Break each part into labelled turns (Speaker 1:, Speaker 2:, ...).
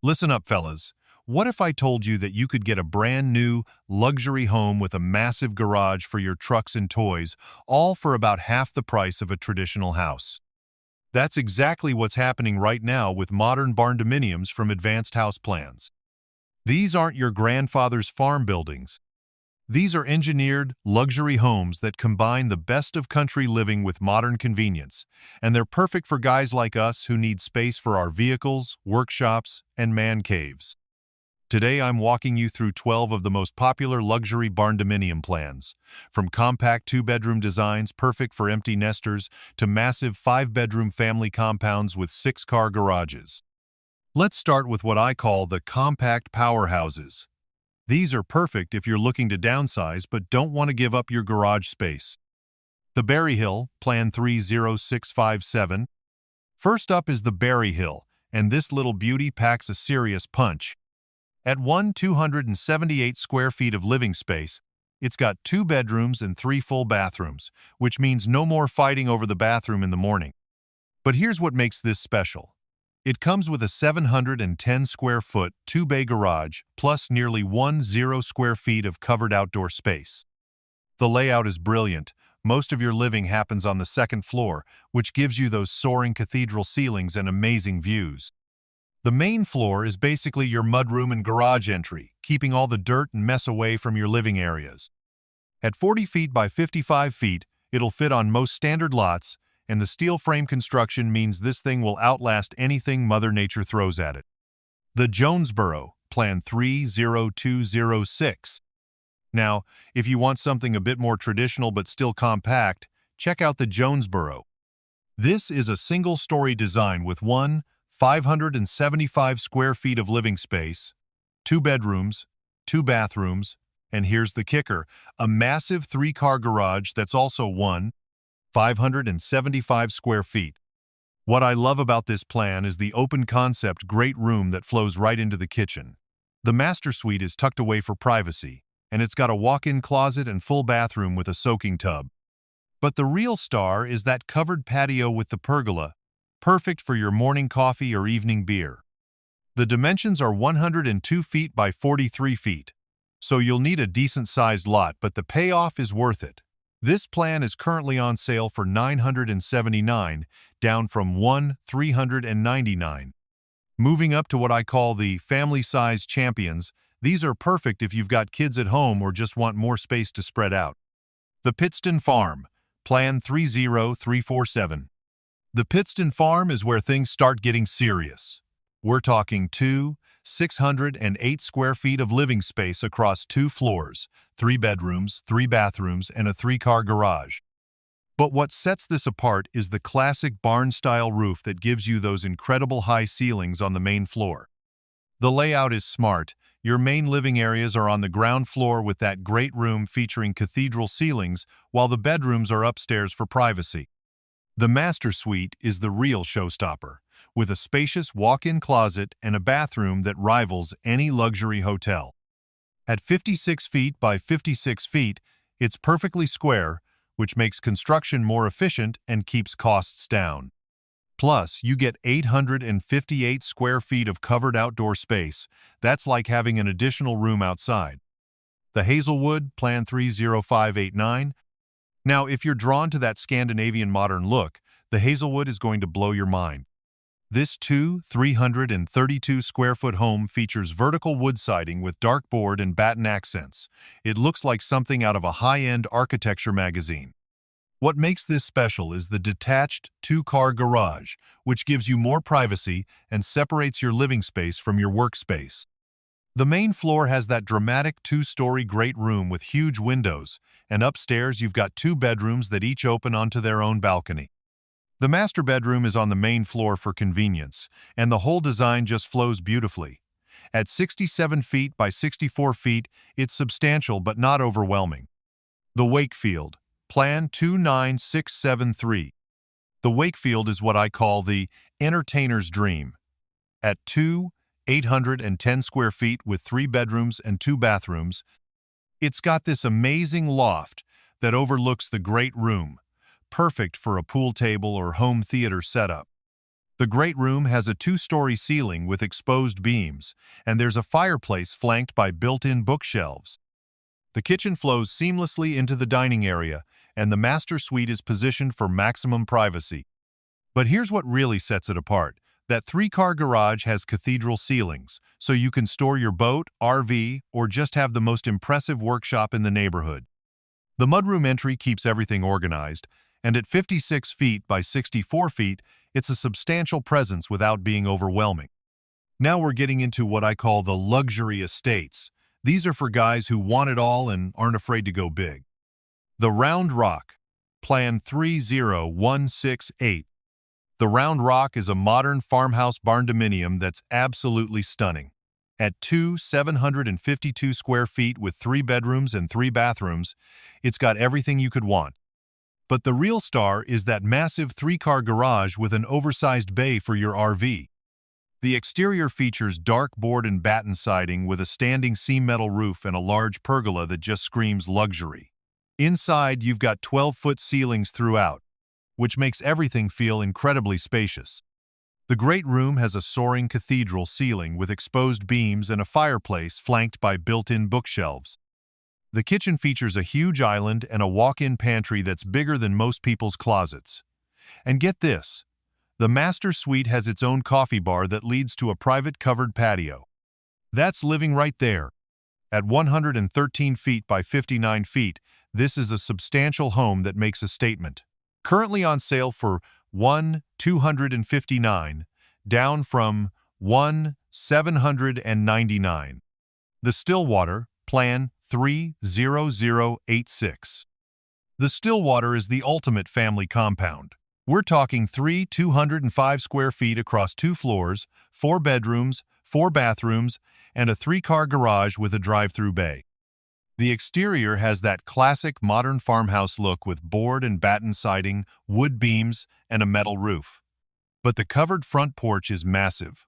Speaker 1: Listen up, fellas. What if I told you that you could get a brand new, luxury home with a massive garage for your trucks and toys, all for about half the price of a traditional house? That's exactly what's happening right now with modern barndominiums from Advanced House Plans. These aren't your grandfather's farm buildings. These are engineered, luxury homes that combine the best of country living with modern convenience, and they're perfect for guys like us who need space for our vehicles, workshops, and man caves. Today I'm walking you through 12 of the most popular luxury barndominium plans, from compact two-bedroom designs perfect for empty nesters to massive five-bedroom family compounds with six-car garages. Let's start with what I call the compact powerhouses. These are perfect if you're looking to downsize but don't want to give up your garage space. The Berry Hill, Plan 30657. First up is the Berry Hill, and this little beauty packs a serious punch. At 278 square feet of living space, it's got 2 bedrooms and 3 full bathrooms, which means no more fighting over the bathroom in the morning. But here's what makes this special. It comes with a 710 square foot 2-bay garage plus nearly 10 square feet of covered outdoor space. The layout is brilliant. Most of your living happens on the second floor, which gives you those soaring cathedral ceilings and amazing views. The main floor is basically your mudroom and garage entry, keeping all the dirt and mess away from your living areas. At 40 feet by 55 feet, it'll fit on most standard lots, and the steel frame construction means this thing will outlast anything Mother Nature throws at it. The Jonesboro, Plan 30206. Now, if you want something a bit more traditional but still compact, check out the Jonesboro. This is a single-story design with 575 square feet of living space, 2 bedrooms, 2 bathrooms, and here's the kicker, a massive 3-car garage that's also 575 square feet. What I love about this plan is the open concept great room that flows right into the kitchen. The master suite is tucked away for privacy, and it's got a walk-in closet and full bathroom with a soaking tub. But the real star is that covered patio with the pergola, perfect for your morning coffee or evening beer. The dimensions are 102 feet by 43 feet, so you'll need a decent-sized lot, but the payoff is worth it. This plan is currently on sale for $979, down from $399. Moving up to what I call the family-size champions, these are perfect if you've got kids at home or just want more space to spread out. The Pittston Farm, Plan 30347. The Pittston Farm is where things start getting serious. We're talking 608 square feet of living space across 2 floors, 3 bedrooms, 3 bathrooms, and a 3-car garage. But what sets this apart is the classic barn-style roof that gives you those incredible high ceilings on the main floor. The layout is smart. Your main living areas are on the ground floor with that great room featuring cathedral ceilings, while the bedrooms are upstairs for privacy. The master suite is the real showstopper, with a spacious walk-in closet and a bathroom that rivals any luxury hotel. At 56 feet by 56 feet, it's perfectly square, which makes construction more efficient and keeps costs down. Plus, you get 858 square feet of covered outdoor space. That's like having an additional room outside. The Hazelwood, Plan 30589. Now, if you're drawn to that Scandinavian modern look, the Hazelwood is going to blow your mind. This 332 square foot home features vertical wood siding with dark board and batten accents. It looks like something out of a high-end architecture magazine. What makes this special is the detached 2-car garage, which gives you more privacy and separates your living space from your workspace. The main floor has that dramatic 2-story great room with huge windows, and upstairs you've got 2 bedrooms that each open onto their own balcony. The master bedroom is on the main floor for convenience, and the whole design just flows beautifully. At 67 feet by 64 feet, it's substantial but not overwhelming. The Wakefield, Plan 29673. The Wakefield is what I call the entertainer's dream. At 810 square feet with 3 bedrooms and 2 bathrooms, it's got this amazing loft that overlooks the great room, perfect for a pool table or home theater setup. The great room has a two-story ceiling with exposed beams, and there's a fireplace flanked by built-in bookshelves. The kitchen flows seamlessly into the dining area, and the master suite is positioned for maximum privacy. But here's what really sets it apart. That three-car garage has cathedral ceilings, so you can store your boat, RV, or just have the most impressive workshop in the neighborhood. The mudroom entry keeps everything organized, and at 56 feet by 64 feet, it's a substantial presence without being overwhelming. Now we're getting into what I call the luxury estates. These are for guys who want it all and aren't afraid to go big. The Round Rock, Plan 30168. The Round Rock is a modern farmhouse barndominium that's absolutely stunning. At 752 square feet with 3 bedrooms and 3 bathrooms, it's got everything you could want. But the real star is that massive 3-car garage with an oversized bay for your RV. The exterior features dark board and batten siding with a standing seam metal roof and a large pergola that just screams luxury. Inside, you've got 12-foot ceilings throughout, which makes everything feel incredibly spacious. The great room has a soaring cathedral ceiling with exposed beams and a fireplace flanked by built-in bookshelves. The kitchen features a huge island and a walk-in pantry that's bigger than most people's closets. And get this, the master suite has its own coffee bar that leads to a private covered patio. That's living right there. At 113 feet by 59 feet, this is a substantial home that makes a statement. Currently on sale for $1,259, down from $1,799. The Stillwater, Plan 30086. The Stillwater is the ultimate family compound. We're talking 205 square feet across 2 floors, 4 bedrooms, 4 bathrooms, and a 3-car garage with a drive-through bay. The exterior has that classic modern farmhouse look with board and batten siding, wood beams, and a metal roof. But the covered front porch is massive.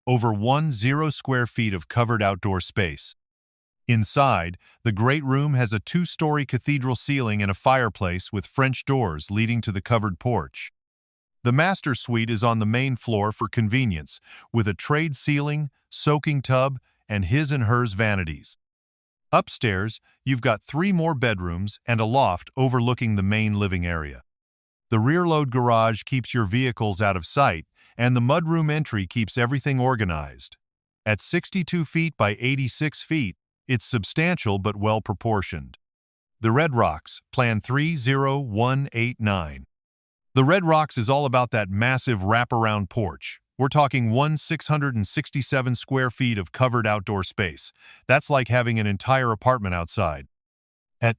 Speaker 1: Over 10 square feet of covered outdoor space. Inside, the great room has a 2-story cathedral ceiling and a fireplace with French doors leading to the covered porch. The master suite is on the main floor for convenience, with a trade ceiling, soaking tub, and his and hers vanities. Upstairs, you've got 3 more bedrooms and a loft overlooking the main living area. The rear-load garage keeps your vehicles out of sight, and the mudroom entry keeps everything organized. At 62 feet by 86 feet, it's substantial but well-proportioned. The Red Rocks, Plan 30189. The Red Rocks is all about that massive wraparound porch. We're talking 667 square feet of covered outdoor space. That's like having an entire apartment outside. At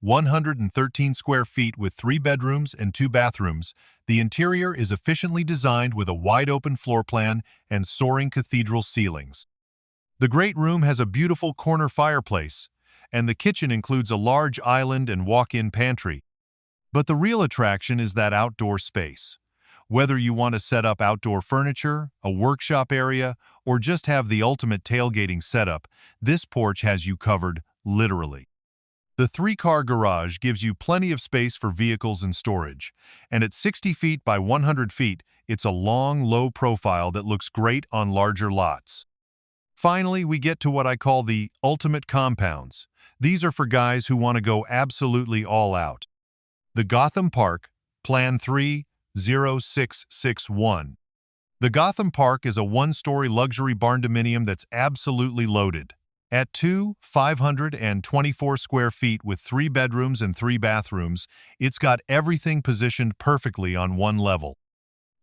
Speaker 1: 113 square feet with 3 bedrooms and 2 bathrooms, the interior is efficiently designed with a wide-open floor plan and soaring cathedral ceilings. The great room has a beautiful corner fireplace, and the kitchen includes a large island and walk-in pantry. But the real attraction is that outdoor space. Whether you want to set up outdoor furniture, a workshop area, or just have the ultimate tailgating setup, this porch has you covered, literally. The 3-car garage gives you plenty of space for vehicles and storage, and at 60 feet by 100 feet, it's a long, low profile that looks great on larger lots. Finally, we get to what I call the ultimate compounds. These are for guys who want to go absolutely all out. The Gotham Park, Plan 30661. The Gotham Park is a 1-story luxury barndominium that's absolutely loaded. At 524 square feet with 3 bedrooms and 3 bathrooms, it's got everything positioned perfectly on one level.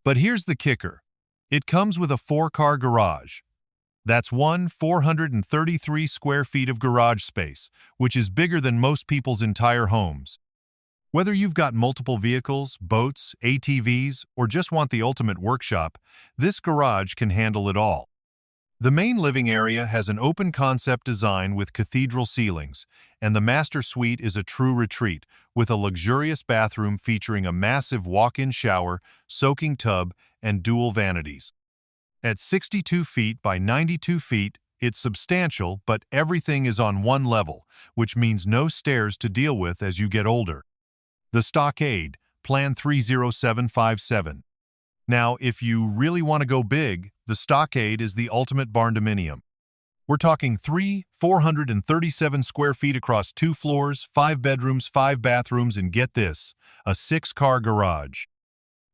Speaker 1: But here's the kicker. It comes with a 4-car garage. That's 433 square feet of garage space, which is bigger than most people's entire homes. Whether you've got multiple vehicles, boats, ATVs, or just want the ultimate workshop, this garage can handle it all. The main living area has an open-concept design with cathedral ceilings, and the master suite is a true retreat, with a luxurious bathroom featuring a massive walk-in shower, soaking tub, and dual vanities. At 62 feet by 92 feet, it's substantial, but everything is on one level, which means no stairs to deal with as you get older. The Stockade, Plan 30757. Now, if you really want to go big, the stockade is the ultimate barndominium. We're talking 437 square feet across 2 floors, 5 bedrooms, 5 bathrooms, and get this, a 6-car garage.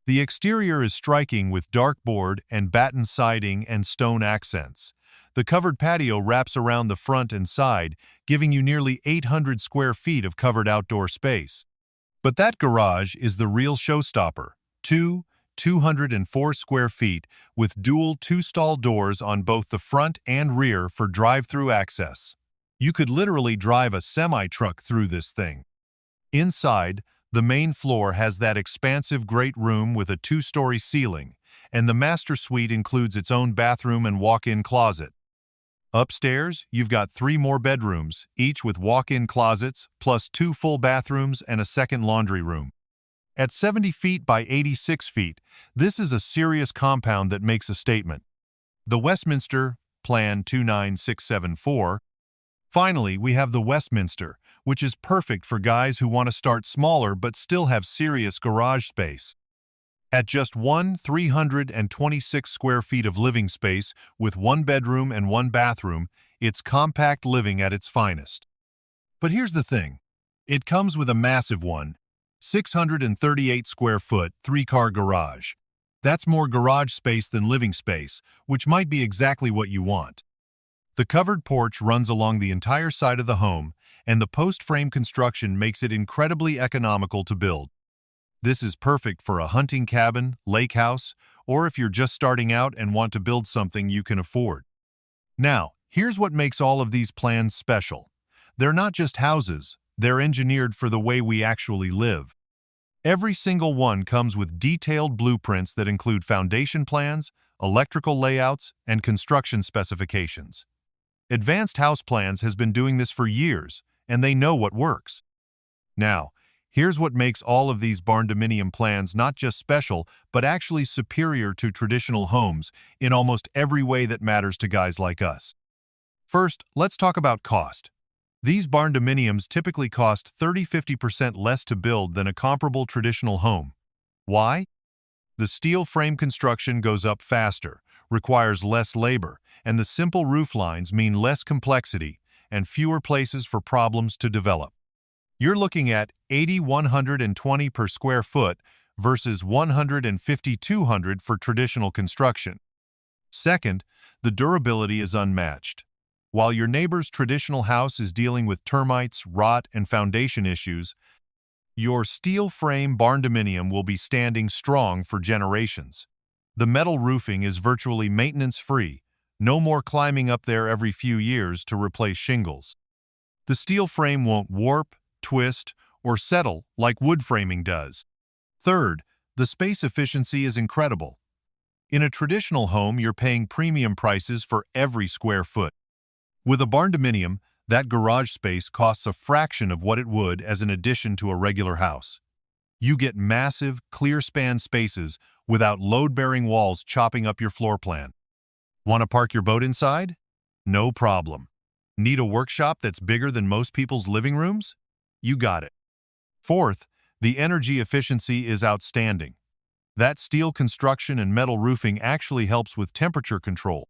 Speaker 1: The exterior is striking with dark board and batten siding and stone accents. The covered patio wraps around the front and side, giving you nearly 800 square feet of covered outdoor space. But that garage is the real showstopper. 204 square feet with dual 2-stall doors on both the front and rear for drive-through access. You could literally drive a semi-truck through this thing. Inside, the main floor has that expansive great room with a 2-story ceiling, and the master suite includes its own bathroom and walk-in closet. Upstairs, you've got 3 more bedrooms, each with walk-in closets, plus 2 full bathrooms and a second laundry room. At 70 feet by 86 feet, this is a serious compound that makes a statement. The Westminster, Plan 29674. Finally, we have the Westminster, which is perfect for guys who want to start smaller but still have serious garage space. At just 326 square feet of living space with 1 bedroom and 1 bathroom, it's compact living at its finest. But here's the thing. It comes with a massive 638 square foot, 3-car garage. That's more garage space than living space, which might be exactly what you want. The covered porch runs along the entire side of the home, and the post-frame construction makes it incredibly economical to build. This is perfect for a hunting cabin, lake house, or if you're just starting out and want to build something you can afford. Now, here's what makes all of these plans special. They're not just houses, they're engineered for the way we actually live. Every single one comes with detailed blueprints that include foundation plans, electrical layouts, and construction specifications. Advanced House Plans has been doing this for years, and they know what works. Now, here's what makes all of these barndominium plans not just special, but actually superior to traditional homes in almost every way that matters to guys like us. First, let's talk about cost. These barndominiums typically cost 30–50% less to build than a comparable traditional home. Why? The steel frame construction goes up faster, requires less labor, and the simple roof lines mean less complexity and fewer places for problems to develop. You're looking at $8,120 per square foot versus $150–200 for traditional construction. Second, the durability is unmatched. While your neighbor's traditional house is dealing with termites, rot, and foundation issues, your steel frame barndominium will be standing strong for generations. The metal roofing is virtually maintenance-free, no more climbing up there every few years to replace shingles. The steel frame won't warp, twist, or settle like wood framing does. Third, the space efficiency is incredible. In a traditional home, you're paying premium prices for every square foot. With a barndominium, that garage space costs a fraction of what it would as an addition to a regular house. You get massive, clear-span spaces without load-bearing walls chopping up your floor plan. Want to park your boat inside? No problem. Need a workshop that's bigger than most people's living rooms? You got it. Fourth, the energy efficiency is outstanding. That steel construction and metal roofing actually helps with temperature control.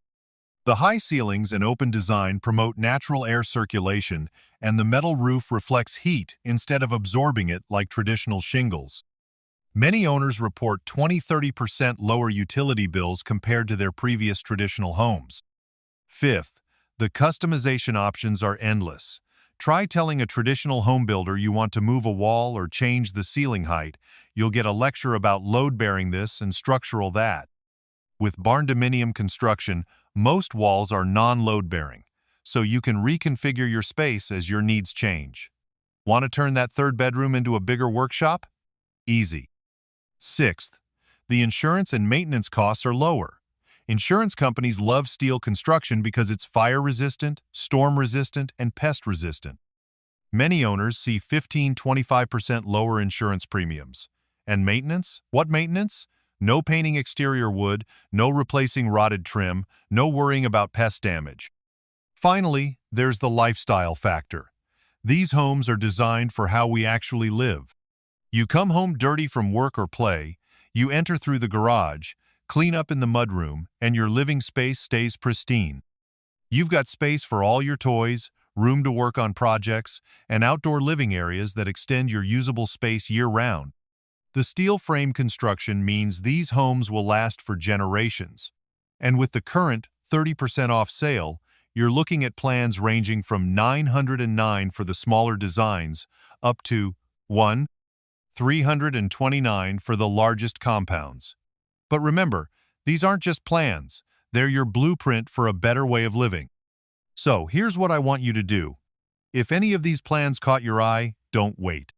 Speaker 1: The high ceilings and open design promote natural air circulation, and the metal roof reflects heat instead of absorbing it like traditional shingles. Many owners report 20–30% lower utility bills compared to their previous traditional homes. Fifth, the customization options are endless. Try telling a traditional home builder you want to move a wall or change the ceiling height. You'll get a lecture about load-bearing this and structural that. With barndominium construction, most walls are non-load-bearing, so you can reconfigure your space as your needs change. Want to turn that 3rd bedroom into a bigger workshop? Easy. Sixth, the insurance and maintenance costs are lower. Insurance companies love steel construction because it's fire-resistant, storm-resistant, and pest-resistant. Many owners see 15–25% lower insurance premiums. And maintenance? What maintenance? No painting exterior wood, no replacing rotted trim, no worrying about pest damage. Finally, there's the lifestyle factor. These homes are designed for how we actually live. You come home dirty from work or play, You enter through the garage, clean up in the mudroom, and your living space stays pristine. You've got space for all your toys, room to work on projects, and outdoor living areas that extend your usable space year-round. The steel frame construction means these homes will last for generations. And with the current 30% off sale, you're looking at plans ranging from $909 for the smaller designs up to $329 for the largest compounds. But remember, these aren't just plans, they're your blueprint for a better way of living. So here's what I want you to do. If any of these plans caught your eye, don't wait.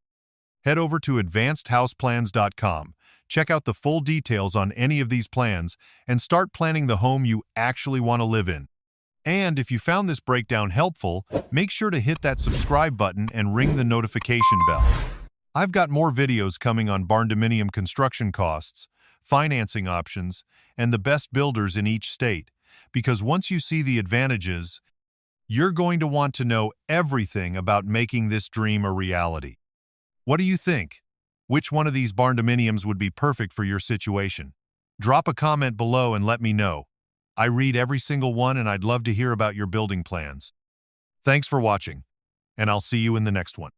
Speaker 1: Head over to advancedhouseplans.com, check out the full details on any of these plans, and start planning the home you actually want to live in. And if you found this breakdown helpful, make sure to hit that subscribe button and ring the notification bell. I've got more videos coming on barndominium construction costs, financing options, and the best builders in each state, because once you see the advantages, you're going to want to know everything about making this dream a reality. What do you think? Which one of these barndominiums would be perfect for your situation? Drop a comment below and let me know. I read every single one and I'd love to hear about your building plans. Thanks for watching, and I'll see you in the next one.